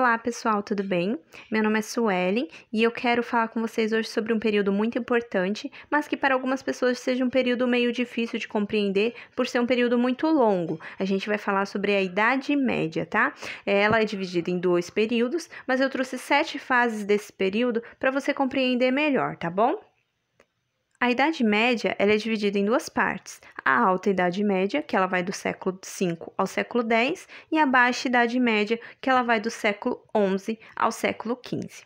Olá pessoal, tudo bem? Meu nome é Suelen e eu quero falar com vocês hoje sobre um período muito importante, mas que para algumas pessoas seja um período meio difícil de compreender por ser um período muito longo. A gente vai falar sobre a Idade Média, tá? Ela é dividida em 2 períodos, mas eu trouxe 7 fases desse período para você compreender melhor, tá bom? A Idade Média ela é dividida em 2 partes, a Alta Idade Média, que ela vai do século V ao século X, e a Baixa Idade Média, que ela vai do século XI ao século XV.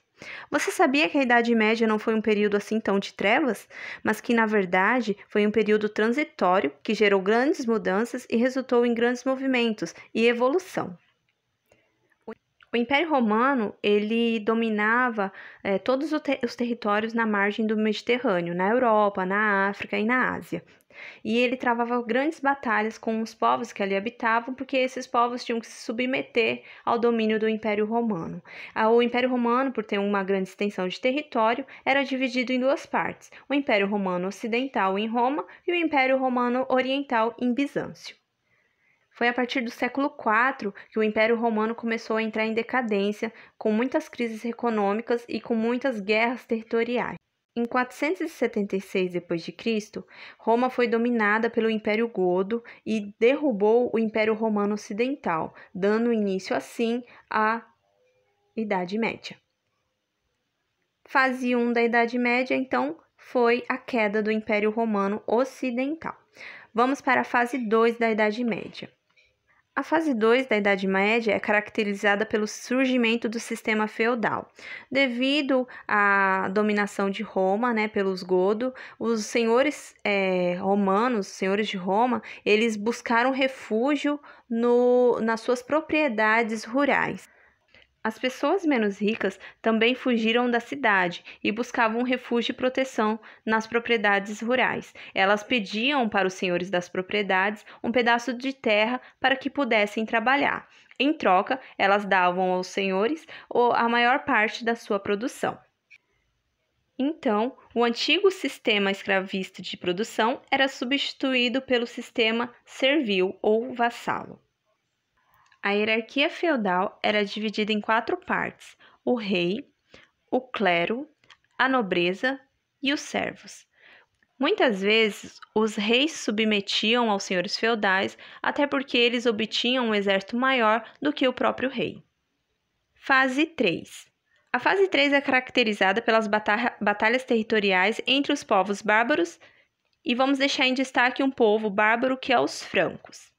Você sabia que a Idade Média não foi um período assim tão de trevas, mas que, na verdade, foi um período transitório que gerou grandes mudanças e resultou em grandes movimentos e evolução? O Império Romano, ele dominava todos os territórios na margem do Mediterrâneo, na Europa, na África e na Ásia. E ele travava grandes batalhas com os povos que ali habitavam, porque esses povos tinham que se submeter ao domínio do Império Romano. O Império Romano, por ter uma grande extensão de território, era dividido em 2 partes: o Império Romano Ocidental em Roma e o Império Romano Oriental em Bizâncio. Foi a partir do século IV que o Império Romano começou a entrar em decadência, com muitas crises econômicas e com muitas guerras territoriais. Em 476 d.C., Roma foi dominada pelo Império Godo e derrubou o Império Romano Ocidental, dando início assim à Idade Média. Fase 1 da Idade Média, então, foi a queda do Império Romano Ocidental. Vamos para a fase 2 da Idade Média. A fase 2 da Idade Média é caracterizada pelo surgimento do sistema feudal. Devido à dominação de Roma, pelos Godo, os senhores romanos, senhores de Roma, eles buscaram refúgio nas suas propriedades rurais. As pessoas menos ricas também fugiram da cidade e buscavam refúgio e proteção nas propriedades rurais. Elas pediam para os senhores das propriedades um pedaço de terra para que pudessem trabalhar. Em troca, elas davam aos senhores a maior parte da sua produção. Então, o antigo sistema escravista de produção era substituído pelo sistema servil ou vassalo. A hierarquia feudal era dividida em 4 partes: o rei, o clero, a nobreza e os servos. Muitas vezes, os reis submetiam aos senhores feudais, até porque eles obtinham um exército maior do que o próprio rei. Fase 3. A fase 3 é caracterizada pelas batalhas territoriais entre os povos bárbaros, e vamos deixar em destaque um povo bárbaro que é os francos.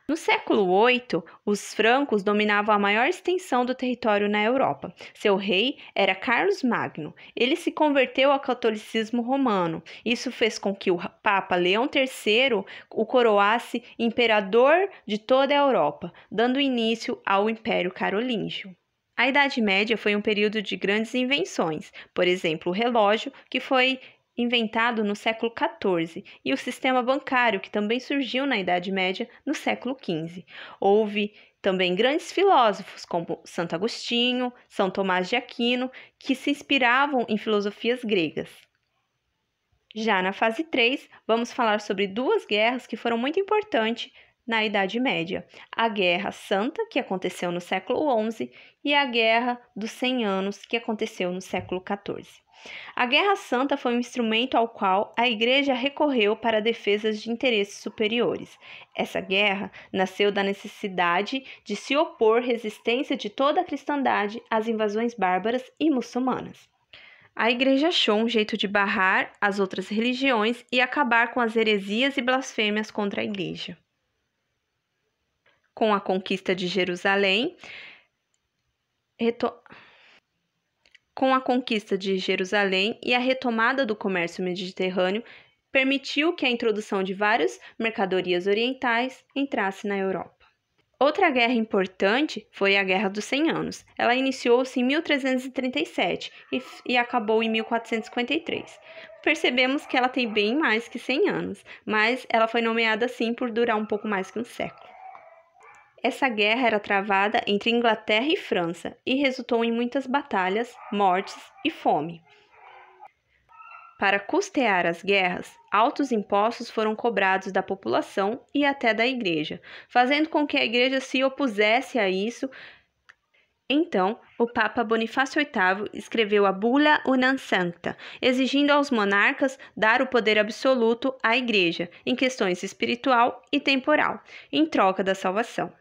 No século VIII, os francos dominavam a maior extensão do território na Europa. Seu rei era Carlos Magno. Ele se converteu ao catolicismo romano. Isso fez com que o Papa Leão III o coroasse imperador de toda a Europa, dando início ao Império Carolíngio. A Idade Média foi um período de grandes invenções, por exemplo, o relógio, que foi inventado no século XIV, e o sistema bancário, que também surgiu na Idade Média, no século XV. Houve também grandes filósofos, como Santo Agostinho, São Tomás de Aquino, que se inspiravam em filosofias gregas. Já na fase 3, vamos falar sobre 2 guerras que foram muito importantes na Idade Média: a Guerra Santa, que aconteceu no século XI, e a Guerra dos 100 Anos, que aconteceu no século XIV. A Guerra Santa foi um instrumento ao qual a Igreja recorreu para defesas de interesses superiores. Essa guerra nasceu da necessidade de se opor resistência de toda a cristandade às invasões bárbaras e muçulmanas. A Igreja achou um jeito de barrar as outras religiões e acabar com as heresias e blasfêmias contra a Igreja. Com a conquista de Jerusalém, e a retomada do comércio mediterrâneo, permitiu que a introdução de várias mercadorias orientais entrasse na Europa. Outra guerra importante foi a Guerra dos 100 Anos. Ela iniciou-se em 1337 e acabou em 1453. Percebemos que ela tem bem mais que 100 anos, mas ela foi nomeada assim por durar um pouco mais que um século. Essa guerra era travada entre Inglaterra e França e resultou em muitas batalhas, mortes e fome. Para custear as guerras, altos impostos foram cobrados da população e até da igreja, fazendo com que a igreja se opusesse a isso. Então, o Papa Bonifácio VIII escreveu a Bula Unam Sancta, exigindo aos monarcas dar o poder absoluto à Igreja em questões espiritual e temporal, em troca da salvação.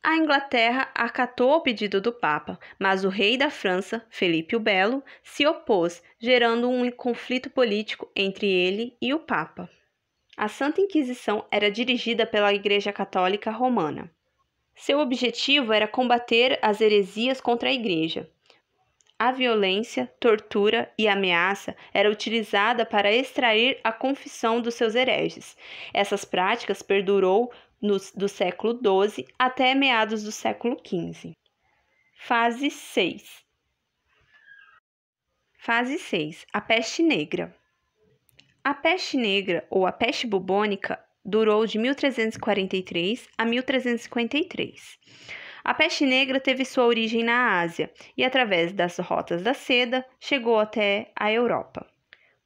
A Inglaterra acatou o pedido do Papa, mas o rei da França, Felipe o Belo, se opôs, gerando um conflito político entre ele e o Papa. A Santa Inquisição era dirigida pela Igreja Católica Romana. Seu objetivo era combater as heresias contra a Igreja. A violência, tortura e ameaça era utilizada para extrair a confissão dos seus hereges. Essas práticas perdurou do século XII até meados do século XV. Fase 6. Fase 6. A peste negra. A peste negra, ou a peste bubônica, durou de 1343 a 1353. A peste negra teve sua origem na Ásia e, através das rotas da seda, chegou até a Europa.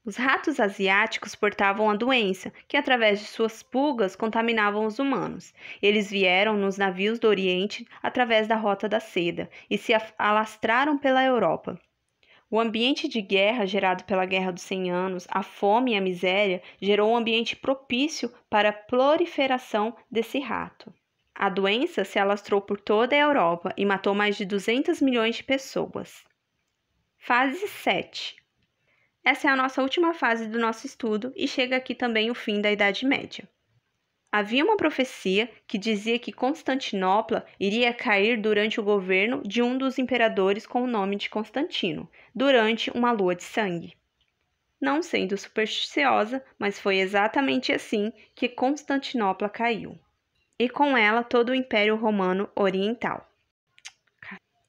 Os ratos asiáticos portavam a doença, que, através de suas pulgas, contaminavam os humanos. Eles vieram nos navios do Oriente através da rota da seda e se alastraram pela Europa. O ambiente de guerra gerado pela Guerra dos 100 Anos, a fome e a miséria, gerou um ambiente propício para a proliferação desse rato. A doença se alastrou por toda a Europa e matou mais de 200 milhões de pessoas. Fase 7. Essa é a nossa última fase do nosso estudo e chega aqui também o fim da Idade Média. Havia uma profecia que dizia que Constantinopla iria cair durante o governo de um dos imperadores com o nome de Constantino, durante uma lua de sangue. Não sendo supersticiosa, mas foi exatamente assim que Constantinopla caiu, e com ela todo o Império Romano Oriental.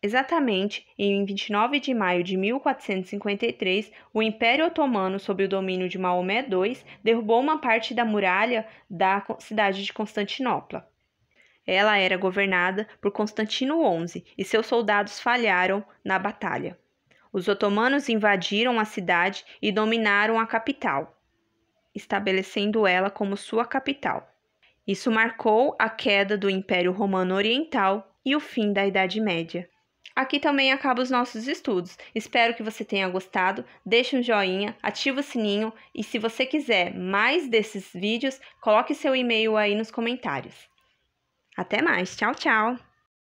Exatamente em 29 de maio de 1453, o Império Otomano, sob o domínio de Maomé II, derrubou uma parte da muralha da cidade de Constantinopla. Ela era governada por Constantino XI e seus soldados falharam na batalha. Os otomanos invadiram a cidade e dominaram a capital, estabelecendo ela como sua capital. Isso marcou a queda do Império Romano Oriental e o fim da Idade Média. Aqui também acabam os nossos estudos. Espero que você tenha gostado. Deixe um joinha, ativa o sininho e se você quiser mais desses vídeos, coloque seu e-mail aí nos comentários. Até mais. Tchau, tchau!